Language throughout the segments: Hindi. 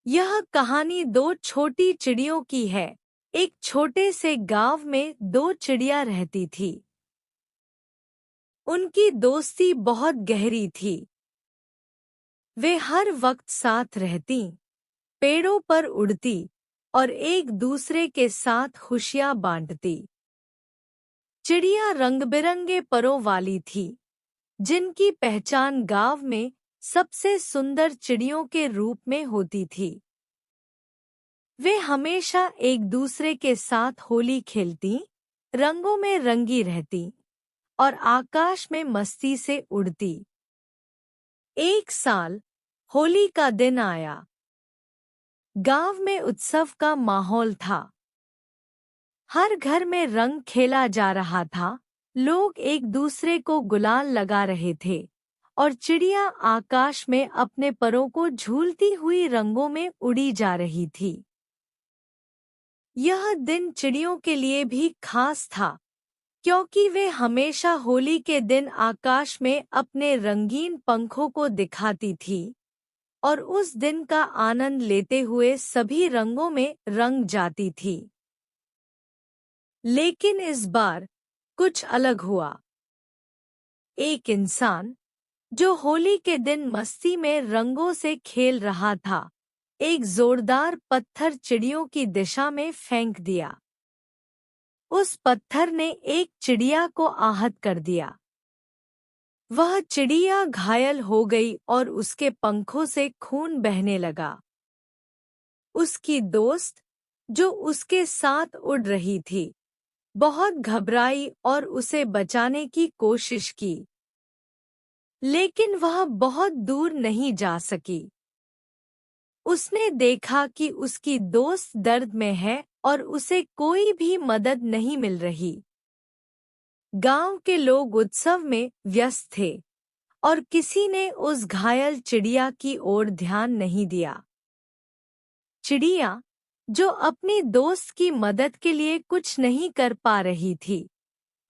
यह कहानी दो छोटी चिड़ियों की है। एक छोटे से गांव में दो चिड़िया रहती थी। उनकी दोस्ती बहुत गहरी थी। वे हर वक्त साथ रहती, पेड़ों पर उड़ती और एक दूसरे के साथ खुशियां बांटती। चिड़िया रंग-बिरंगे परों वाली थी, जिनकी पहचान गांव में सबसे सुंदर चिड़ियों के रूप में होती थी। वे हमेशा एक दूसरे के साथ होली खेलती, रंगों में रंगी रहती और आकाश में मस्ती से उड़ती। एक साल होली का दिन आया। गांव में उत्सव का माहौल था। हर घर में रंग खेला जा रहा था। लोग एक दूसरे को गुलाल लगा रहे थे और चिड़िया आकाश में अपने परों को झूलती हुई रंगों में उड़ी जा रही थी। यह दिन चिड़ियों के लिए भी खास था, क्योंकि वे हमेशा होली के दिन आकाश में अपने रंगीन पंखों को दिखाती थी और उस दिन का आनंद लेते हुए सभी रंगों में रंग जाती थी। लेकिन इस बार कुछ अलग हुआ। एक इंसान, जो होली के दिन मस्ती में रंगों से खेल रहा था, एक जोरदार पत्थर चिड़ियों की दिशा में फेंक दिया। उस पत्थर ने एक चिड़िया को आहत कर दिया। वह चिड़िया घायल हो गई और उसके पंखों से खून बहने लगा। उसकी दोस्त, जो उसके साथ उड़ रही थी, बहुत घबराई और उसे बचाने की कोशिश की, लेकिन वह बहुत दूर नहीं जा सकी। उसने देखा कि उसकी दोस्त दर्द में है और उसे कोई भी मदद नहीं मिल रही। गांव के लोग उत्सव में व्यस्त थे और किसी ने उस घायल चिड़िया की ओर ध्यान नहीं दिया। चिड़िया, जो अपनी दोस्त की मदद के लिए कुछ नहीं कर पा रही थी,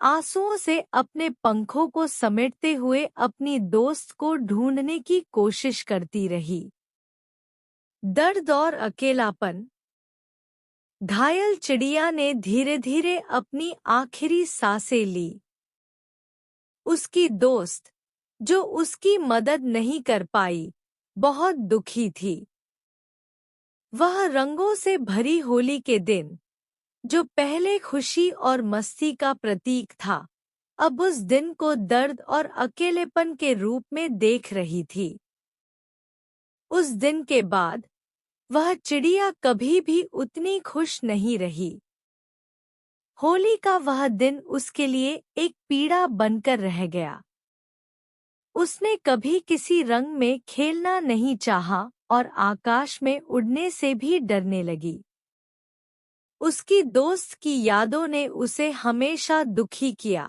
आंसुओं से अपने पंखों को समेटते हुए अपनी दोस्त को ढूंढने की कोशिश करती रही। दर्द और अकेलापन। घायल चिड़िया ने धीरे-धीरे अपनी आखिरी सांसें ली। उसकी दोस्त, जो उसकी मदद नहीं कर पाई, बहुत दुखी थी। वह रंगों से भरी होली के दिन, जो पहले खुशी और मस्ती का प्रतीक था, अब उस दिन को दर्द और अकेलेपन के रूप में देख रही थी। उस दिन के बाद वह चिड़िया कभी भी उतनी खुश नहीं रही। होली का वह दिन उसके लिए एक पीड़ा बनकर रह गया। उसने कभी किसी रंग में खेलना नहीं चाहा और आकाश में उड़ने से भी डरने लगी। उसकी दोस्त की यादों ने उसे हमेशा दुखी किया।